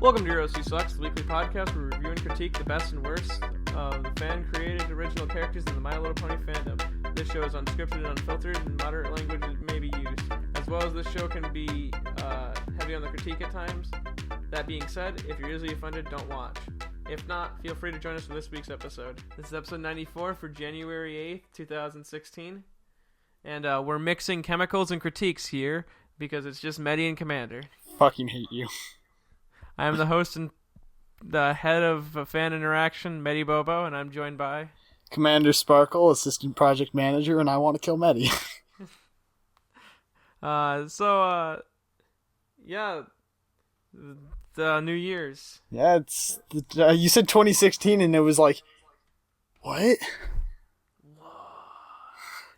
Welcome to Your OC Sucks, the weekly podcast where we review and critique the best and worst of the fan-created original characters in the My Little Pony Fandom. This show is unscripted and unfiltered, and moderate language may be used. As well as this show can be heavy on the critique at times. That being said, if you're easily offended, don't watch. If not, feel free to join us for this week's episode. This is episode 94 for January 8th, 2016. And we're mixing chemicals and critiques here because it's just Medi and Commander. Fucking hate you. I am the host and the head of fan interaction, Medi Bobo, and I'm joined by Commander Sparkle, assistant project manager, and I want to kill Medi. The New Year's. Yeah, it's you said 2016, and it was like, what?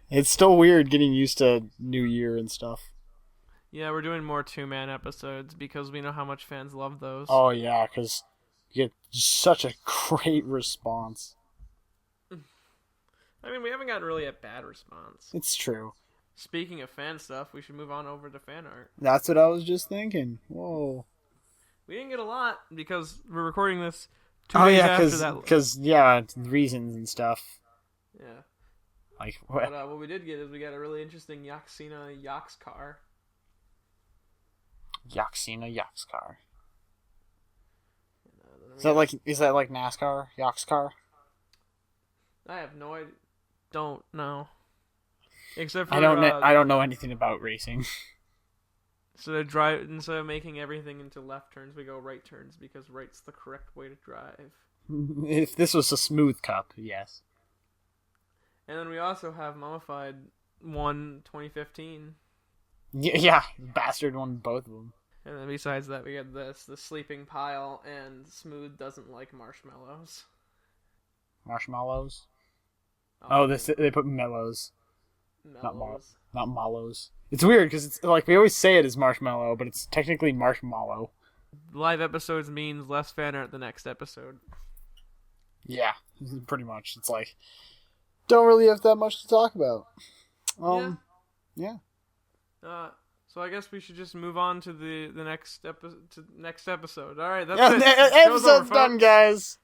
It's still weird getting used to New Year and stuff. Yeah, we're doing more two-man episodes because we know how much fans love those. Oh yeah, because you get such a great response. I mean, we haven't gotten really a bad response. It's true. Speaking of fan stuff, we should move on over to fan art. That's what I was just thinking. Whoa. We didn't get a lot because we're recording this 2 days after that. Because reasons and stuff. Yeah. Like what? But what we did get is we got a really interesting Yaxina Yax car. Yaxina Yax car. Is that like NASCAR? Yax car? I have no idea. Don't know. Except for I don't know anything about racing. So instead of making everything into left turns, we go right turns because right's the correct way to drive. If this was a smooth cup, yes. And then we also have Mummified 1 2015. Yeah, bastard won both of them. And then besides that, we got the Sleeping Pile, and Smooth doesn't like marshmallows. Marshmallows? Oh, they put mellows. Mellows. Not mallows. It's weird because it's like we always say it as marshmallow, but it's technically marshmallow. Live episodes means less fan art the next episode. Yeah, pretty much. It's like don't really have that much to talk about. Yeah. So I guess we should just move on to the next episode. All right, that's it. Episode's done, guys.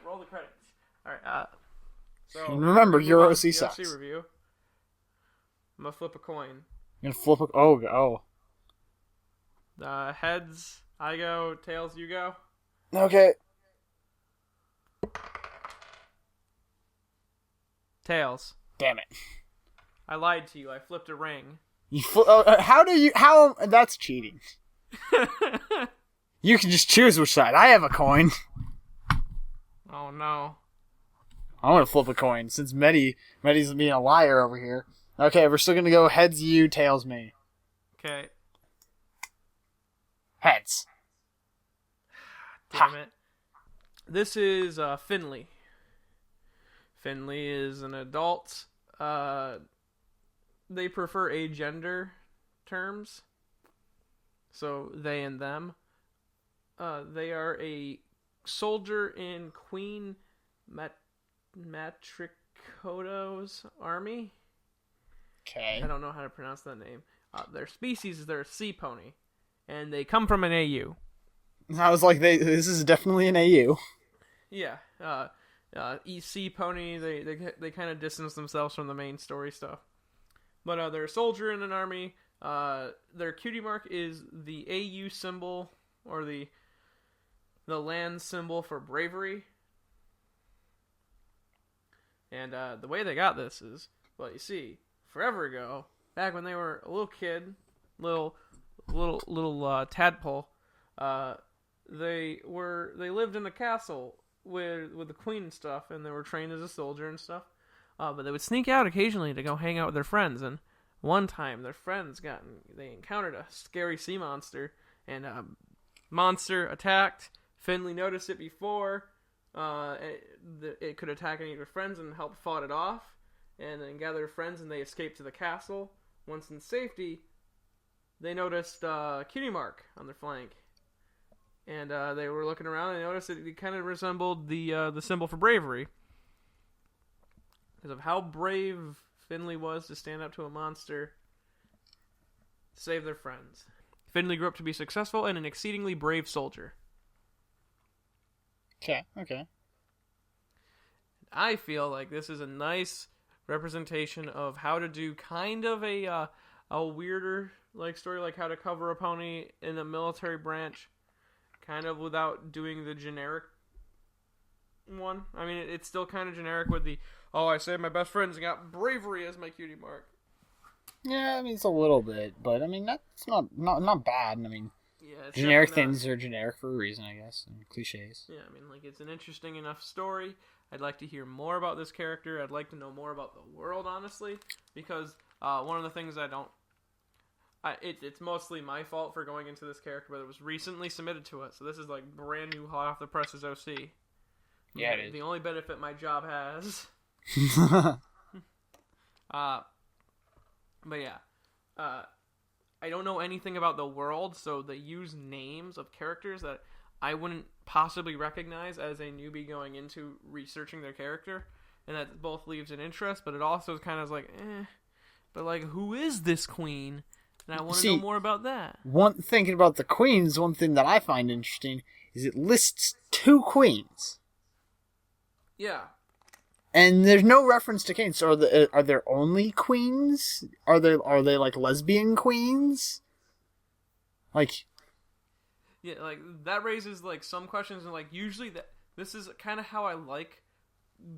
Roll the credits. All right. So and remember, your OC sucks. Review. I'm gonna flip a coin. You're gonna flip a... Oh. Heads, I go. Tails, you go. Okay. Tails. Damn it. I lied to you. I flipped a ring. How... That's cheating. You can just choose which side. I have a coin. Oh, no. I want to flip a coin since Medi's being a liar over here. Okay, we're still going to go heads you, tails me. Okay. Heads. Damn it. This is Finley. Finley is an adult. They prefer agender terms. So, they and them. They are a soldier in Queen Matrikoto's army. Okay. I don't know how to pronounce that name. Their species is they're a sea pony, and they come from an AU. I was like, this is definitely an AU. Yeah. Sea pony. They kind of distance themselves from the main story stuff, but they're a soldier in an army. Their cutie mark is the AU symbol or the land symbol for bravery. And the way they got this is, well, you see, forever ago, back when they were a little kid, little tadpole, they lived in a castle with the queen and stuff, and they were trained as a soldier and stuff. But they would sneak out occasionally to go hang out with their friends. And one time, their friends they encountered a scary sea monster, and monster attacked. Finley noticed it before. It could attack any of their friends and help fought it off, and then gathered friends and they escaped to the castle. Once in safety, they noticed cutie mark on their flank, and they were looking around and noticed it kind of resembled the symbol for bravery because of how brave Finley was to stand up to a monster, to save their friends. Finley grew up to be successful and an exceedingly brave soldier. Okay. I feel like this is a nice representation of how to do kind of a weirder like story, like how to cover a pony in a military branch, kind of without doing the generic one. I mean, it's still kind of generic with the, oh, I saved my best friends and got bravery as my cutie mark. Yeah, I mean, it's a little bit, but I mean, that's not bad. I mean, yeah, generic things are generic for a reason, I guess, and cliches. Yeah, I mean, like, it's an interesting enough story. I'd like to hear more about this character. I'd like to know more about the world, honestly, because one of the things it's mostly my fault for going into this character, but it was recently submitted to us, so this is like brand new, hot off the presses OC. Yeah, it is. The only benefit my job has. But yeah, I don't know anything about the world, so they use names of characters that I wouldn't possibly recognize as a newbie going into researching their character, and that both leaves an interest, but it also is kind of like, but like, who is this queen? And I want to know more about that. Thinking about the queens, one thing that I find interesting is it lists 2 queens. Yeah. And there's no reference to Kane. So are there only queens? Are they like lesbian queens? Like, yeah, like that raises like some questions, and like usually this is kind of how I like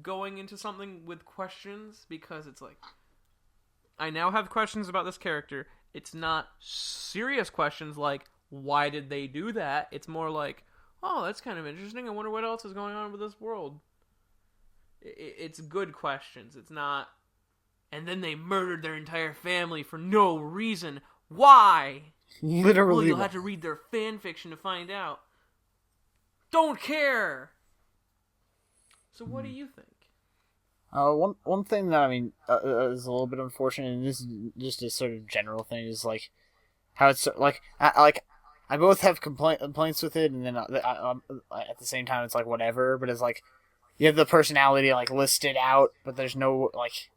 going into something with questions, because it's like I now have questions about this character. It's not serious questions like, why did they do that? It's more like, oh, that's kind of interesting. I wonder what else is going on with this world. It's good questions. It's not, and then they murdered their entire family for no reason. Why? Literally. Well, you'll have to read their fan fiction to find out. Don't care! So what do you think? One thing that I mean is a little bit unfortunate, and this is just a sort of general thing, is like how it's like I both have complaints with it, and then at the same time it's like whatever. But it's like you have the personality like listed out, but there's no like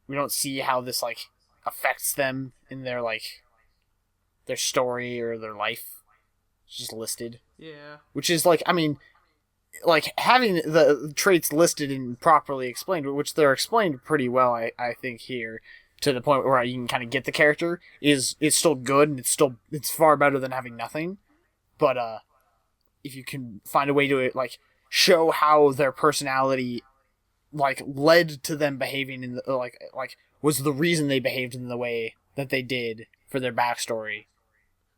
we don't see how this like affects them in their like their story or their life. It's just listed. Yeah. Which is like, I mean, like having the traits listed and properly explained, which they're explained pretty well, I think here, to the point where you can kind of get the character, it's still good, and it's far better than having nothing. But if you can find a way to like show how their personality like led to them behaving in the, like was the reason they behaved in the way that they did for their backstory.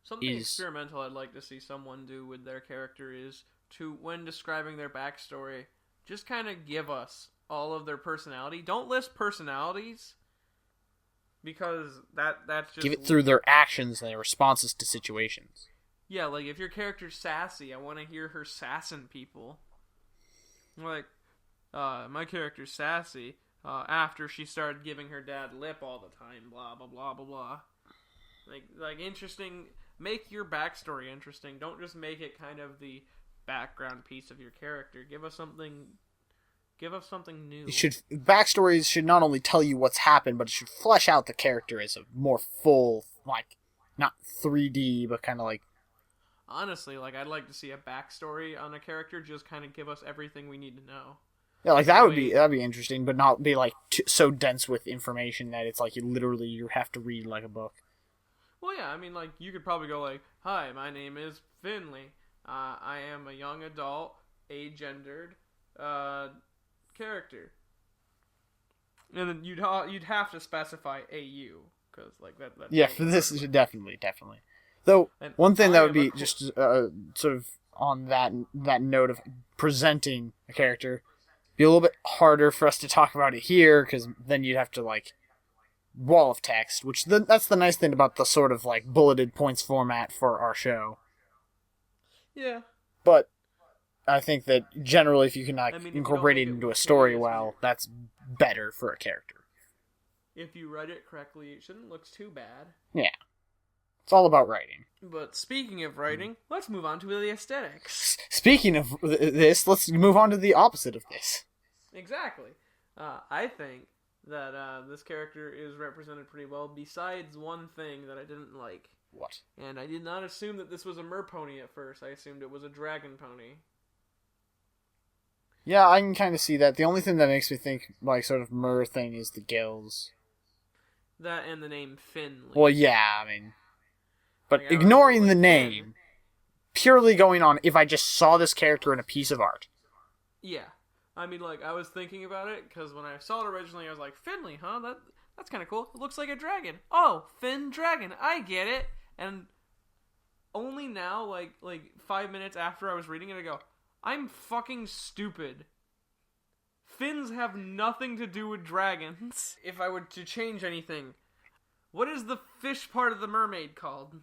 Something experimental I'd like to see someone do with their character is to, when describing their backstory, just kind of give us all of their personality. Don't list personalities, because that's just... Give it through their actions and their responses to situations. Yeah, like, if your character's sassy, I want to hear her sassing people. Like, my character's sassy after she started giving her dad lip all the time, blah, blah, blah, blah, blah. Like interesting... Make your backstory interesting. Don't just make it kind of the background piece of your character. Give us something new. Backstories should not only tell you what's happened, but it should flesh out the character as a more full, like, not 3D, but kind of like... Honestly, like, I'd like to see a backstory on a character, just kind of give us everything we need to know. Yeah, like, that'd be interesting, but not be, like, so dense with information that it's like you have to read, like, a book. Well, yeah, I mean, like, you could probably go like, hi, my name is Finley. I am a young adult, agendered character. And then you'd have to specify AU, because, like, that... Yeah, for this, definitely. Though, one thing that would be just sort of on that note of presenting a character, be a little bit harder for us to talk about it here, because then you'd have to, like, wall of text, which that's the nice thing about the sort of like bulleted points format for our show. Yeah. But I think that generally if you can incorporate it into a story well, that's better for a character. If you write it correctly, it shouldn't look too bad. Yeah. It's all about writing. But speaking of writing, let's move on to the aesthetics. Speaking of this, let's move on to the opposite of this. Exactly. I think that this character is represented pretty well, besides one thing that I didn't like. What? And I did not assume that this was a mer pony at first. I assumed it was a dragon pony. Yeah, I can kind of see that. The only thing that makes me think, like, sort of mer thing is the gills. That and the name Finley. Well, yeah, I mean... But Like, ignoring the Finn. name, purely going on if I just saw this character in a piece of art. Yeah. I mean, like, I was thinking about it, because when I saw it originally, I was like, Finley, huh? That's kind of cool. It looks like a dragon. Oh, Finn Dragon. I get it. And only now, like 5 minutes after I was reading it, I go, I'm fucking stupid. Fins have nothing to do with dragons. If I were to change anything, what is the fish part of the mermaid called?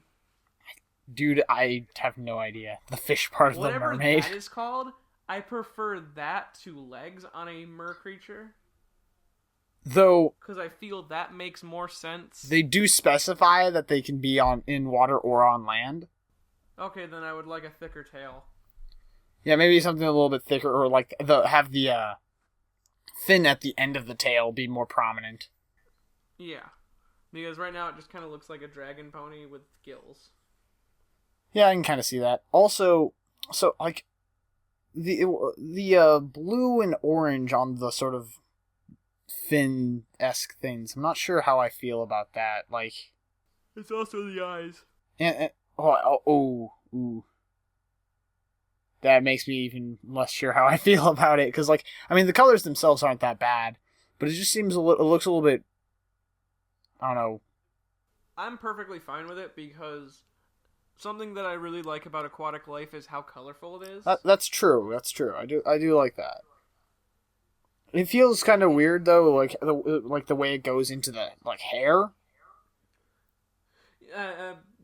Dude, I have no idea. The fish part of Whatever the mermaid. that is called, I prefer that to legs on a mer creature. Though, Because I feel that makes more sense. they do specify that they can be in water or on land. Okay, then I would like a thicker tail. Yeah, maybe something a little bit thicker, or like have the fin at the end of the tail be more prominent. Yeah. Because right now it just kind of looks like a dragon pony with gills. Yeah, I can kind of see that. Also, so like the blue and orange on the sort of fin-esque things. I'm not sure how I feel about that. Like, It's also the eyes. and ooh. That makes me even less sure how I feel about it. Because, like, I mean, the colors themselves aren't that bad, but it just seems it looks a little bit, I don't know. I'm perfectly fine with it because something that I really like about aquatic life is how colorful it is. That's true. That's true. I do like that. It feels kind of weird though, like the way it goes into the like hair,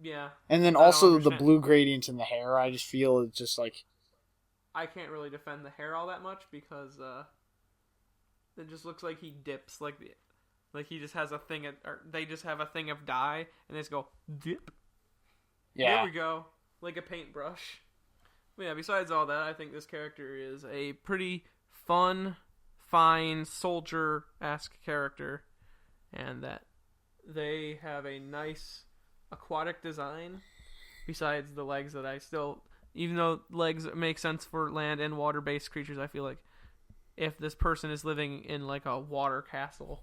Yeah. and then I don't also the understand. blue gradient in the hair. I just feel it's just like I can't really defend the hair all that much because it just looks like he dips like he just has a thing or they just have a thing of dye and they just go dip. yeah. There we go, like a paintbrush. But yeah, besides all that, I think this character is a pretty fun, fine soldier-esque character, and that they have a nice aquatic design. Besides the legs that I still, even though legs make sense for land and water-based creatures, I feel like if this person is living in like a water castle,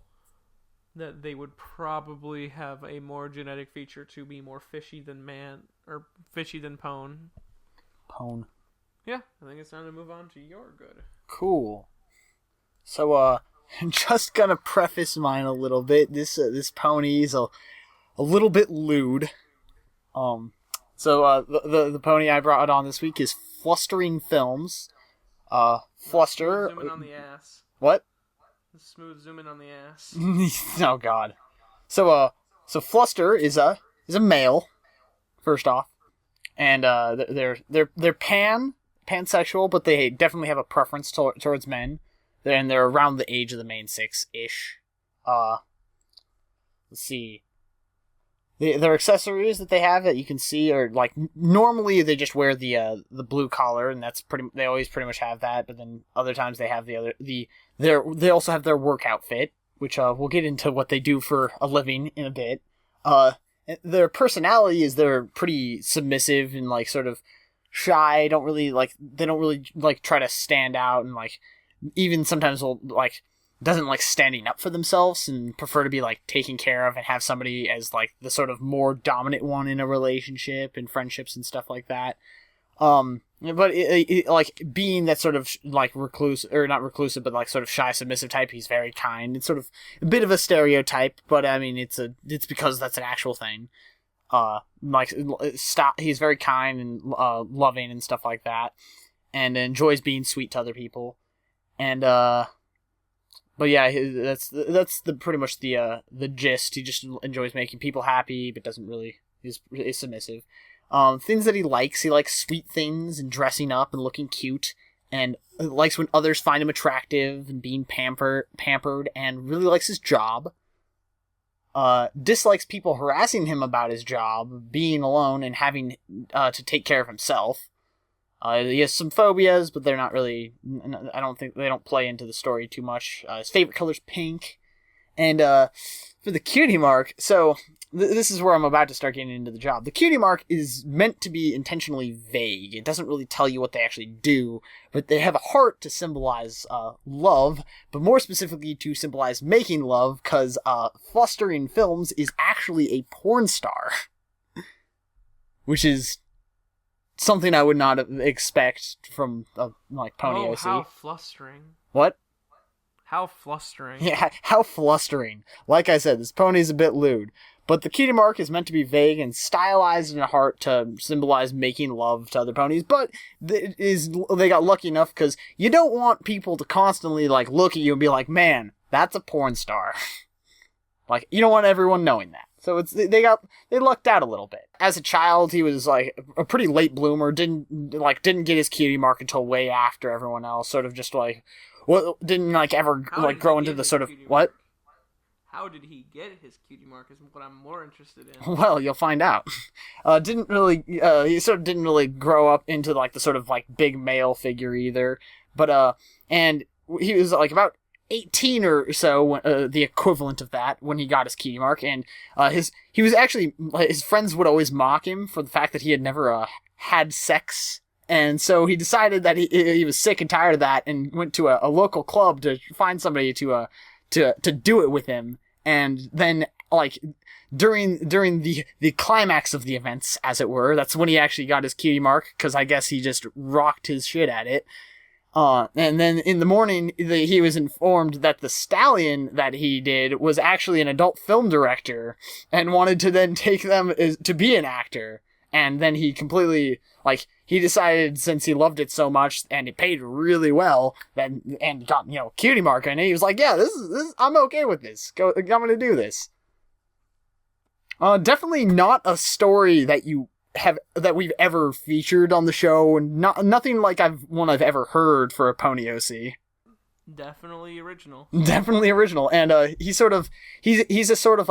that they would probably have a more genetic feature to be more fishy than man or fishy than pone. Pone. Yeah, I think it's time to move on to your good. Cool. So I'm just gonna preface mine a little bit. This pony's a little bit lewd. So the pony I brought on this week is Flustering Films. Fluster. Zoom in on the ass. What? Smooth zoom in on the ass. Oh God. So Fluster is a male. First off, and they're pansexual, but they definitely have a preference towards men. And they're around the age of the main six ish. Let's see. Their accessories that they have that you can see are like normally they just wear the blue collar, and that's they always pretty much have that. But then other times they have they also have their work outfit, which we'll get into what they do for a living in a bit. Their personality is they're pretty submissive and like sort of shy. They don't really try to stand out, and like even sometimes will like doesn't like standing up for themselves and prefer to be like taken care of and have somebody as like the sort of more dominant one in a relationship and friendships and stuff like that. But like being that sort of like recluse or not reclusive, but like sort of shy, submissive type, he's very kind. It's sort of a bit of a stereotype, but I mean it's because that's an actual thing. He's very kind and loving and stuff like that, and enjoys being sweet to other people, and but yeah, that's pretty much the gist. He just enjoys making people happy, but doesn't really is submissive. Things that he likes sweet things and dressing up and looking cute, and likes when others find him attractive and being pampered, and really likes his job. Dislikes people harassing him about his job, being alone, and having to take care of himself. He has some phobias, but they're not really. I don't think they don't play into the story too much. His favorite color's pink, And for the cutie mark, so this is where I'm about to start getting into the job. The cutie mark is meant to be intentionally vague. It doesn't really tell you what they actually do, but they have a heart to symbolize love, but more specifically to symbolize making love, because Flustering Films is actually a porn star, which is something I would not expect from like Pony OC. How flustering. What? How flustering. Yeah, how flustering. Like I said, this pony's a bit lewd. But the cutie mark is meant to be vague and stylized in a heart to symbolize making love to other ponies. But they got lucky enough because you don't want people to constantly like look at you and be like, man, that's a porn star. Like, you don't want everyone knowing that. So they lucked out a little bit. As a child, he was like a pretty late bloomer. Didn't get his cutie mark until way after everyone else. Sort of just like, well, didn't like ever like grow into the sort of what? How did he get his cutie mark is what I'm more interested in. Well, you'll find out. He sort of didn't really grow up into like the sort of like big male figure either. But and he was like about 18 or so, the equivalent of that, when he got his cutie mark. And he was actually, his friends would always mock him for the fact that he had never had sex. And so he decided that he was sick and tired of that and went to a local club to find somebody to do it with him. And then, like, during the climax of the events, as it were, that's when he actually got his cutie mark, because I guess he just rocked his shit at it. And then in the morning, he was informed that the stallion that he did was actually an adult film director and wanted to then take them to be an actor. And then he completely, like, he decided, since he loved it so much and it paid really well, and got, cutie mark in it, he was like, yeah, this is I'm okay with this. I'm gonna do this. Definitely not a story that we've ever featured on the show, and nothing like I've ever heard for a Pony OC. Definitely original. Definitely original. And he's a sort of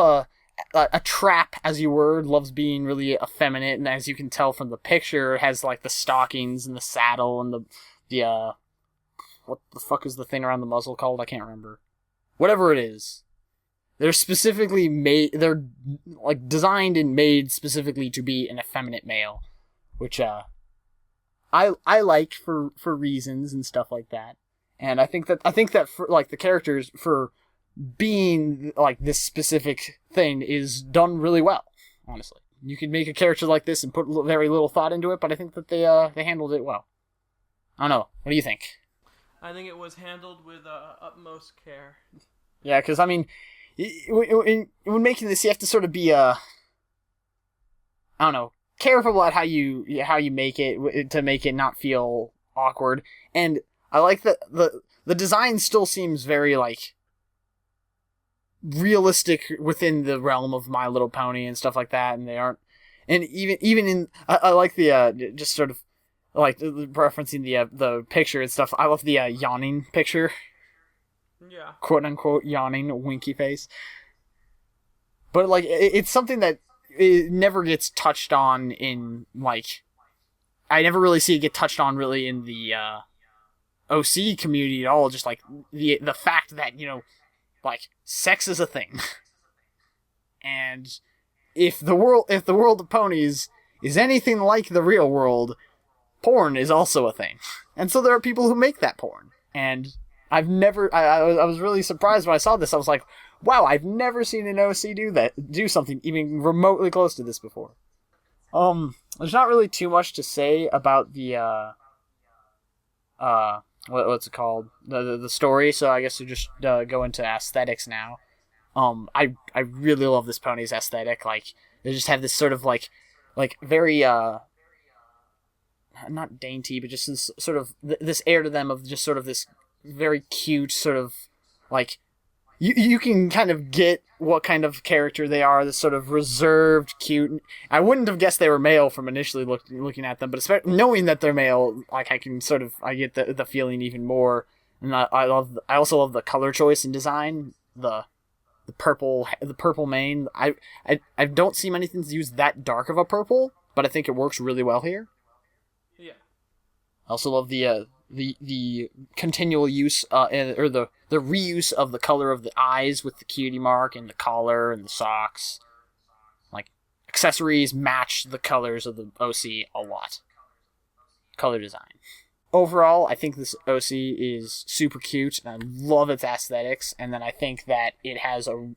a trap, as you were, loves being really effeminate, and as you can tell from the picture, has like the stockings and the saddle and the what the fuck is the thing around the muzzle called? I can't remember. Whatever it is. They're specifically made, they're like designed and made specifically to be an effeminate male, which I like for reasons and stuff like that. And I think that for like the characters, for being like this specific thing, is done really well, honestly. You could make a character like this and put very little thought into it, but I think that they handled it well. I don't know. What do you think? I think it was handled with utmost care. Yeah, because I mean, when making this, you have to sort of be I don't know, careful about how you make it to make it not feel awkward. And I like that the design still seems very like realistic within the realm of My Little Pony and stuff like that, and they aren't. And even in I like the just sort of like referencing the picture and stuff. I love the yawning picture. Yeah. Quote unquote yawning winky face. But like it's something that it never gets touched on in like, I never really see it get touched on really in the OC community at all. Just like the fact that, like, sex is a thing. And if the world of ponies is anything like the real world, porn is also a thing. And so there are people who make that porn. And I was really surprised when I saw this. I was like, wow, I've never seen an OC do something even remotely close to this before. There's not really too much to say about the what's it called? The story, so I guess we'll just go into aesthetics now. I really love this pony's aesthetic. Like, they just have this sort of like very not dainty, but just this sort of this air to them of just sort of this very cute sort of like, you can kind of get what kind of character they are. This sort of reserved, cute. I wouldn't have guessed they were male from initially looking at them, but especially knowing that they're male, like I get the feeling even more. And I also love the color choice and design. The purple mane. I don't see many things use that dark of a purple, but I think it works really well here. Yeah. I also love the continual use or the the reuse of the color of the eyes with the cutie mark and the collar and the socks. Like, accessories match the colors of the OC a lot. Color design. Overall, I think this OC is super cute, and I love its aesthetics, and then I think that it has a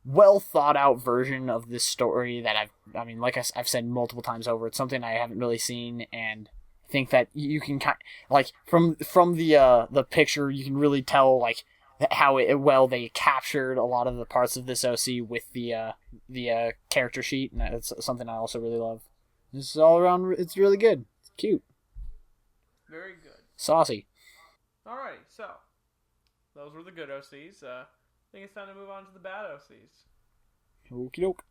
well thought out version of this story that I've said multiple times over. It's something I haven't really seen, and I think that you can from the picture you can really tell like how they captured a lot of the parts of this OC with the character sheet, and that's something I also really love. This is all around. It's really good. It's cute. Very good. Saucy. Alright, so those were the good OCs. I think it's time to move on to the bad OCs. Okie doke.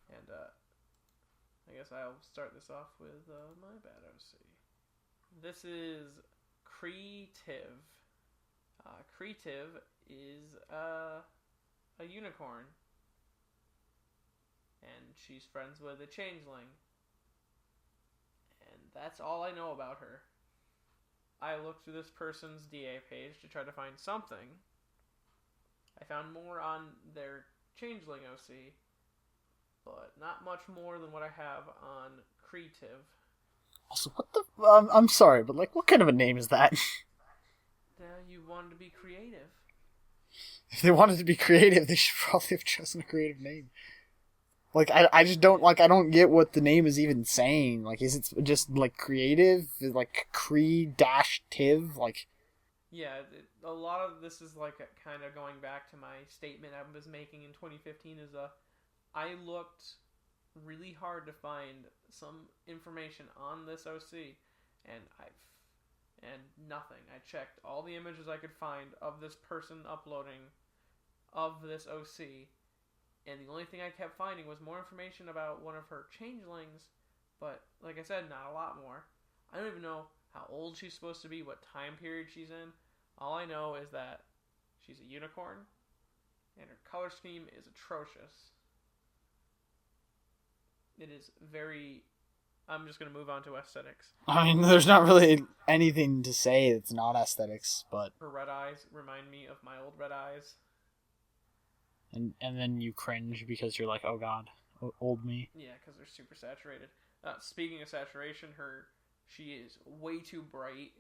And I guess I'll start this off with my bad OC. This is Creative. Creative is a unicorn. And she's friends with a changeling. And that's all I know about her. I looked through this person's DA page to try to find something. I found more on their changeling OC, but not much more than what I have on Creative. Also, what the... I'm sorry, but like, what kind of a name is that? You wanted to be creative. If they wanted to be creative, they should probably have chosen a creative name. Like, I just don't, like, I don't get what the name is even saying. Like, is it just, like, creative? Like, Cree-Tiv? Like... Yeah, a lot of this is, like, kind of going back to my statement I was making in 2015 is, I looked really hard to find some information on this OC, and nothing. I checked all the images I could find of this person uploading of this OC, and the only thing I kept finding was more information about one of her changelings, but, like I said, not a lot more. I don't even know how old she's supposed to be, what time period she's in. All I know is that she's a unicorn, and her color scheme is atrocious. It is very... I'm just going to move on to aesthetics. I mean, there's not really anything to say that's not aesthetics, but... Her red eyes remind me of my old red eyes. And then you cringe because you're like, oh god, old me. Yeah, because they're super saturated. Speaking of saturation, she is way too bright.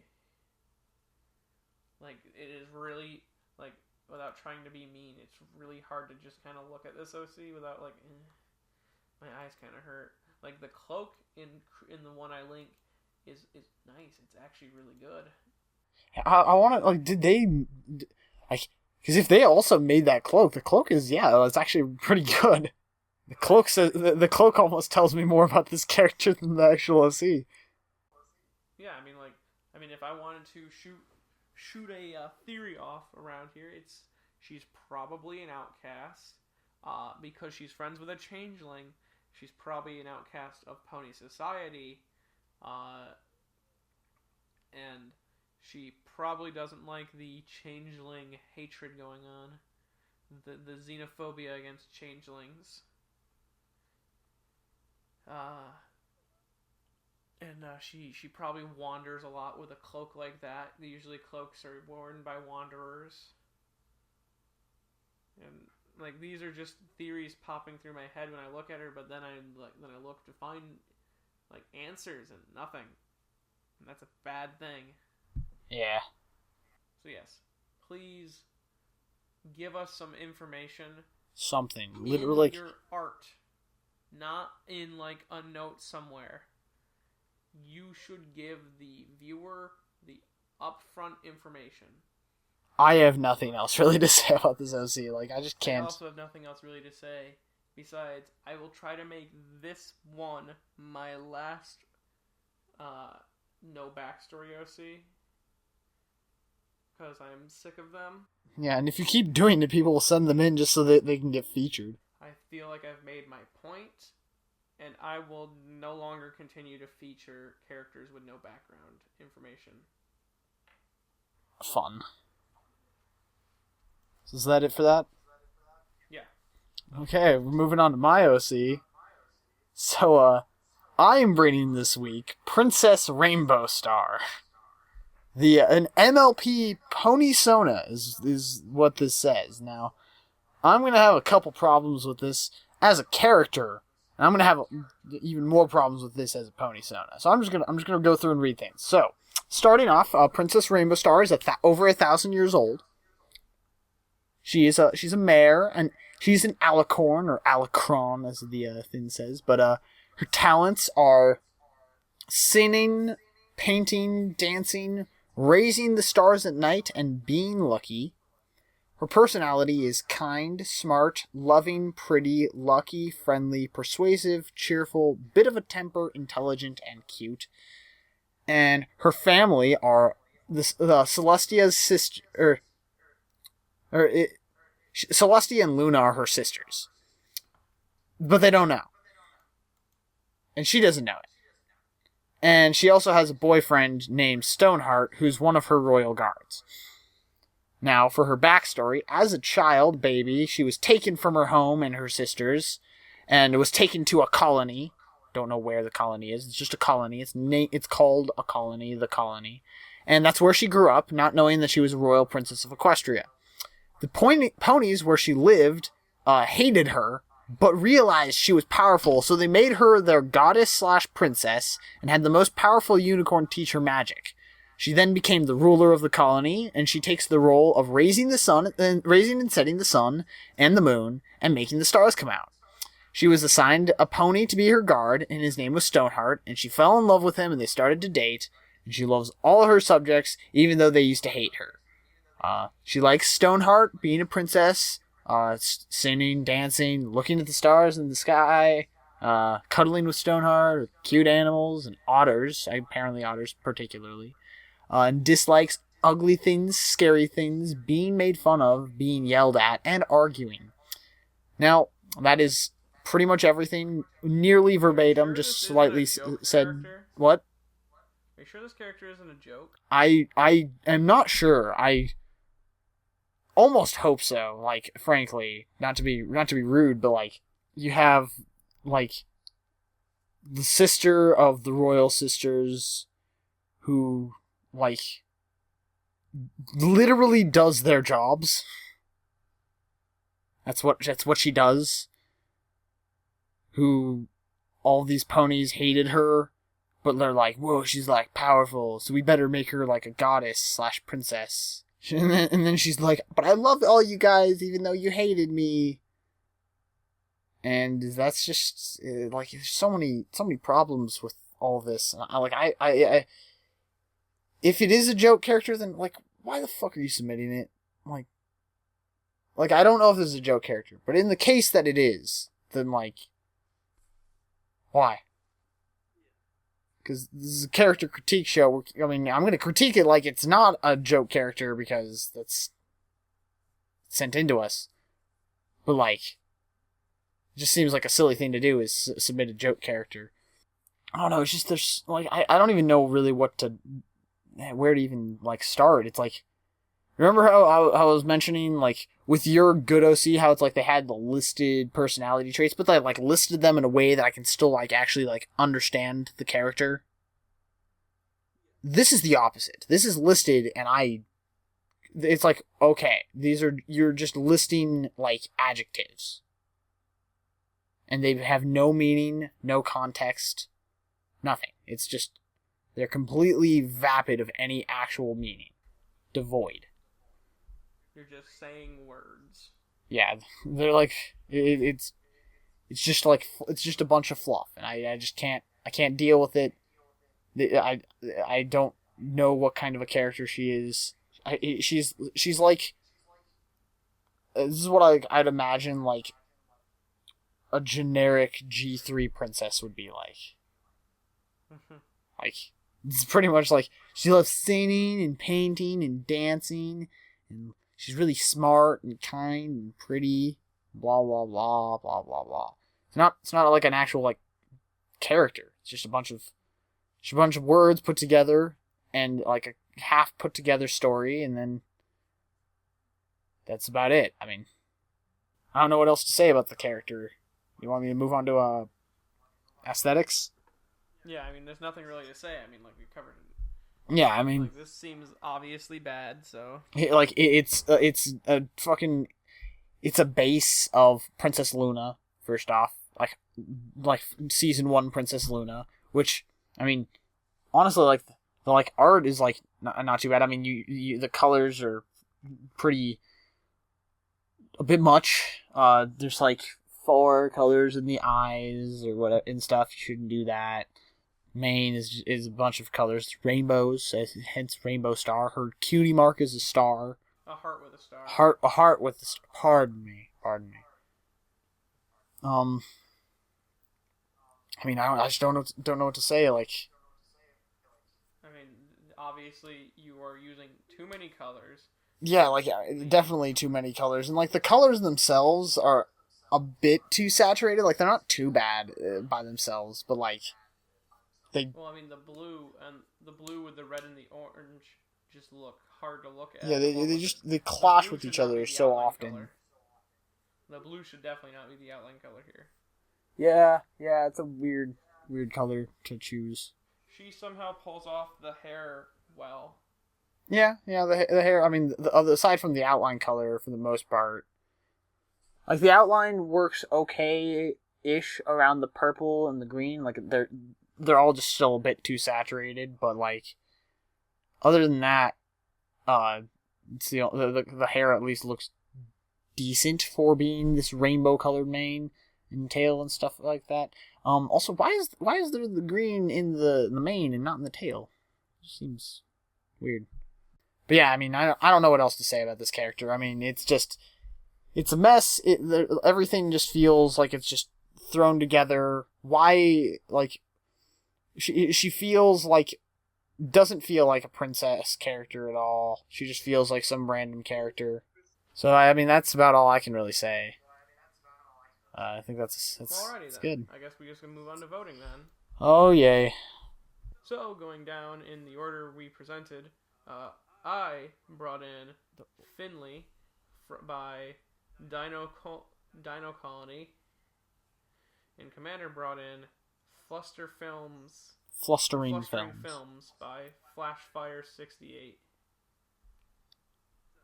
Like, it is really, like, without trying to be mean, it's really hard to just kind of look at this OC without, like, my eyes kind of hurt. Like, the cloak in the one I link is nice. It's actually really good. I want to, like, did they, like, because if they also made that cloak, the cloak is, yeah, it's actually pretty good. The cloak almost tells me more about this character than the actual OC. Yeah, I mean, if I wanted to shoot a theory off around here, she's probably an outcast, because she's friends with a changeling. She's probably an outcast of Pony Society, and she probably doesn't like the changeling hatred going on, the xenophobia against changelings. And she probably wanders a lot with a cloak like that. Usually cloaks are worn by wanderers. And like, these are just theories popping through my head when I look at her, but then I look to find like answers and nothing. And that's a bad thing. Yeah. So yes, please give us some information. Something. Literally. In your art. Not in like a note somewhere. You should give the viewer the upfront information. I have nothing else really to say about this OC. Like, I just can't. I also have nothing else really to say. Besides, I will try to make this one my last no backstory OC. Because I'm sick of them. Yeah, and if you keep doing it, people will send them in just so that they can get featured. I feel like I've made my point, and I will no longer continue to feature characters with no background information. Fun. So is that it for that? Yeah. Okay, we're moving on to my OC. So, I am bringing this week Princess Rainbow Star. An MLP Pony Sona is what this says. Now, I'm gonna have a couple problems with this as a character, and I'm gonna have even more problems with this as a Pony Sona. So I'm just gonna go through and read things. So, starting off, Princess Rainbow Star is over 1,000 years old. She's a mare, and she's an alicorn, or alicron, as the thing says. But her talents are singing, painting, dancing, raising the stars at night, and being lucky. Her personality is kind, smart, loving, pretty, lucky, friendly, persuasive, cheerful, bit of a temper, intelligent, and cute. And her family are Celestia's sister, Celestia and Luna are her sisters. But they don't know. And she doesn't know it. And she also has a boyfriend named Stoneheart, who's one of her royal guards. Now, for her backstory, as a child baby, she was taken from her home and her sisters, and was taken to a colony. Don't know where the colony is. It's just a colony. It's called a colony, the colony. And that's where she grew up, not knowing that she was a royal princess of Equestria. The ponies where she lived hated her, but realized she was powerful, so they made her their goddess/princess and had the most powerful unicorn teach her magic. She then became the ruler of the colony, and she takes the role of raising and setting the sun and the moon and making the stars come out. She was assigned a pony to be her guard, and his name was Stoneheart, and she fell in love with him, and they started to date, and she loves all her subjects, even though they used to hate her. She likes Stoneheart, being a princess, singing, dancing, looking at the stars in the sky, cuddling with Stoneheart, cute animals, and otters, apparently otters particularly, and dislikes ugly things, scary things, being made fun of, being yelled at, and arguing. Now, that is pretty much everything, nearly verbatim, just slightly said. What? Are you sure this character isn't a joke? I am not sure. I almost hope so. Like, frankly, not to be rude, but like, you have like the sister of the royal sisters, who like literally does their jobs. That's what she does. Who all these ponies hated her, but they're like, whoa, she's like powerful, so we better make her like a goddess/princess. And then she's like, but I loved all you guys, even though you hated me. And that's just like, there's so many problems with all this. I if it is a joke character, then like, why the fuck are you submitting it? Like I don't know if this is a joke character, but in the case that it is, then like, why? Because this is a character critique show. I mean, I'm going to critique it like it's not a joke character because that's sent into us. But like, it just seems like a silly thing to do is submit a joke character. I don't know. It's just there's like I don't even know really where to even like start. It's like, remember how I was mentioning like with your good OC how it's like they had the listed personality traits, but they like listed them in a way that I can still like actually like understand the character. This is the opposite. This is listed and it's like, okay, you're just listing like adjectives. And they have no meaning, no context, nothing. It's just, they're completely vapid of any actual meaning. Devoid. You're just saying words. Yeah, they're like, it's just like, it's just a bunch of fluff, and I just can't deal with it. I don't know what kind of a character she is. She's like, this is what I'd imagine like a generic G3 princess would be like. Like, it's pretty much like, she loves singing and painting and dancing, and she's really smart and kind and pretty, blah, blah, blah, blah, blah, blah. It's not like an actual, like, character. It's just a bunch of words put together and, like, a half put together story, and then that's about it. I mean, I don't know what else to say about the character. You want me to move on to, aesthetics? Yeah, I mean, there's nothing really to say. I mean, like, we covered Yeah, I mean, Like, this seems obviously bad, so... like it's a fucking it's a base of Princess Luna. First off, like season 1 Princess Luna, which I mean, honestly, like the like art is like not too bad. I mean, you the colors are pretty a bit much. There's like 4 colors in the eyes or whatever and stuff. You shouldn't do that. Mane is a bunch of colors, rainbows, hence Rainbow Star. Her cutie mark is a star. A heart with a star. A heart with a star. Pardon me. Um, I mean, I just don't know what to say. Like, I mean, obviously you are using too many colors. yeah, like definitely too many colors, and like the colors themselves are a bit too saturated. Like they're not too bad by themselves, but like they. Well, I mean, the blue with the red and the orange just look hard to look at. Yeah, they clash with each other so often. Color. The blue should definitely not be the outline color here. Yeah, it's a weird color to choose. She somehow pulls off the hair well. Yeah, the hair. I mean, aside from the outline color, for the most part, like the outline works okay-ish around the purple and the green. Like they're all just still a bit too saturated, but like other than that, it's the hair at least looks decent for being this rainbow colored mane and tail and stuff like that. Also, why is there the green in the mane and not in the tail? It seems weird. But yeah, I mean, I don't know what else to say about this character. I mean, it's a mess. Everything just feels like it's just thrown together. Why, like, she feels like, doesn't feel like a princess character at all. She just feels like some random character. So, I mean, that's about all I can really say. I think that's good. I guess we just can move on to voting then. Oh, yay. So, going down in the order we presented, I brought in Finley by Dino Colony, and Commander brought in Flustering Films by Flashfire68.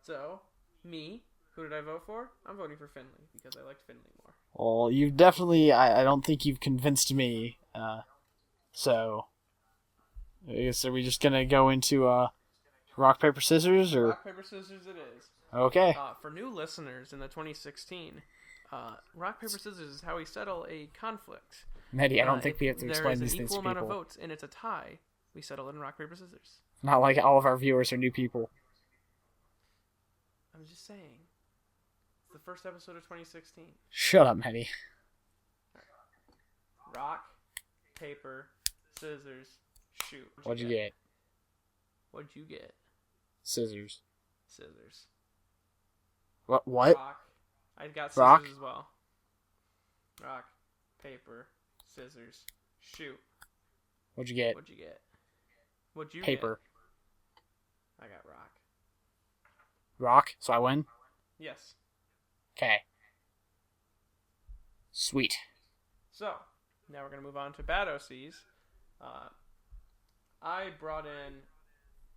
So, me, who did I vote for? I'm voting for Finley because I liked Finley more. Well, you've definitely, I don't think you've convinced me. So, I guess are we just gonna go into rock, paper, scissors, or rock, paper, scissors it is. Okay. For new listeners in the 2016, rock, paper, scissors is how we settle a conflict. Maddie, I don't think we have to explain these things to people. There is an equal amount of votes and it's a tie. We settle in rock, paper, scissors. Not like all of our viewers are new people. I'm just saying. It's the first episode of 2016. Shut up, Maddie. Right. Rock, paper, scissors, shoot. What'd you get? What'd you get? Scissors. What? Rock. I got scissors rock? As well. Rock, paper, scissors, shoot. What'd you get? What'd you paper. Get? I got rock. Rock? So I win? Yes. Okay. Sweet. So, now we're going to move on to Bad OCs. I brought in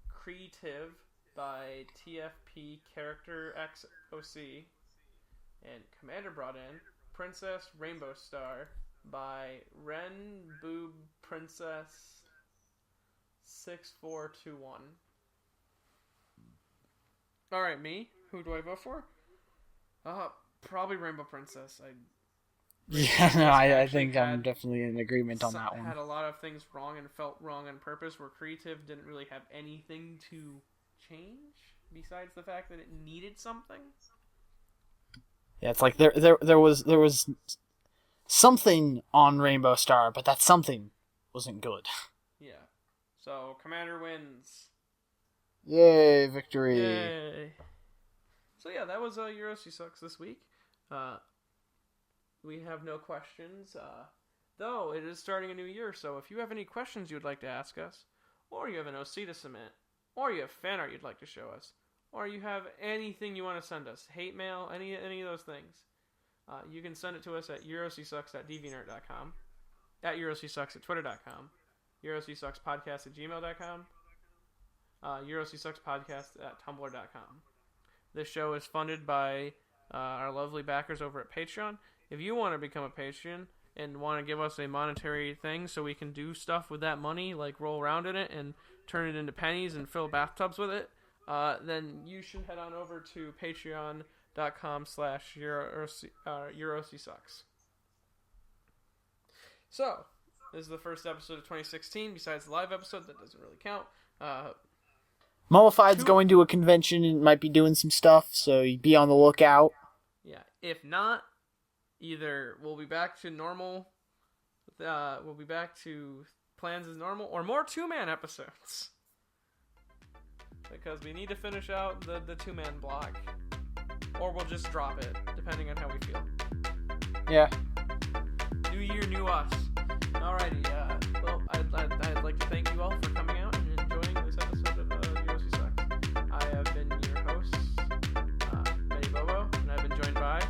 Creative by TFP Character XOC, and Commander brought in Princess Rainbow Star by Ren Boob Princess 6421. Alright, me? Who do I vote for? Probably Rainbow Princess. I think I'm definitely in agreement on that one. Had a lot of things wrong and felt wrong on purpose, where Creative didn't really have anything to change besides the fact that it needed something. Yeah, it's like there was something on Rainbow Star, but that something wasn't good. Yeah. So Commander wins. Yay, victory. Yay. So yeah, that was Eurocy Sucks this week. We have no questions, though it is starting a new year, so if you have any questions you would like to ask us, or you have an OC to submit, or you have fan art you'd like to show us, or you have anything you want to send us, hate mail, any of those things, you can send it to us at eurocysucks@deviantart.com, at eurocysucks@twitter.com, eurocysuckspodcast@gmail.com, EuroCSucksPodcast at tumblr.com. This show is funded by our lovely backers over at Patreon. If you want to become a patron and want to give us a monetary thing so we can do stuff with that money, like roll around in it and turn it into pennies and fill bathtubs with it, then you should head on over to patreon.com/EuroCSucks. So, this is the first episode of 2016, besides the live episode. That doesn't really count. Mummified's going to a convention and might be doing some stuff, so be on the lookout. Yeah, if not, either we'll be back to normal, we'll be back to plans as normal, or more two-man episodes. Because we need to finish out the two-man block. Or we'll just drop it, depending on how we feel. Yeah. New year, new us. Alrighty, well, I'd like to thank you all for coming out and enjoying this episode of Eurocy Sucks. I have been your host, Benny Bobo, and I've been joined by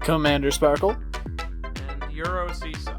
Commander Sparkle. and Eurocy Sucks.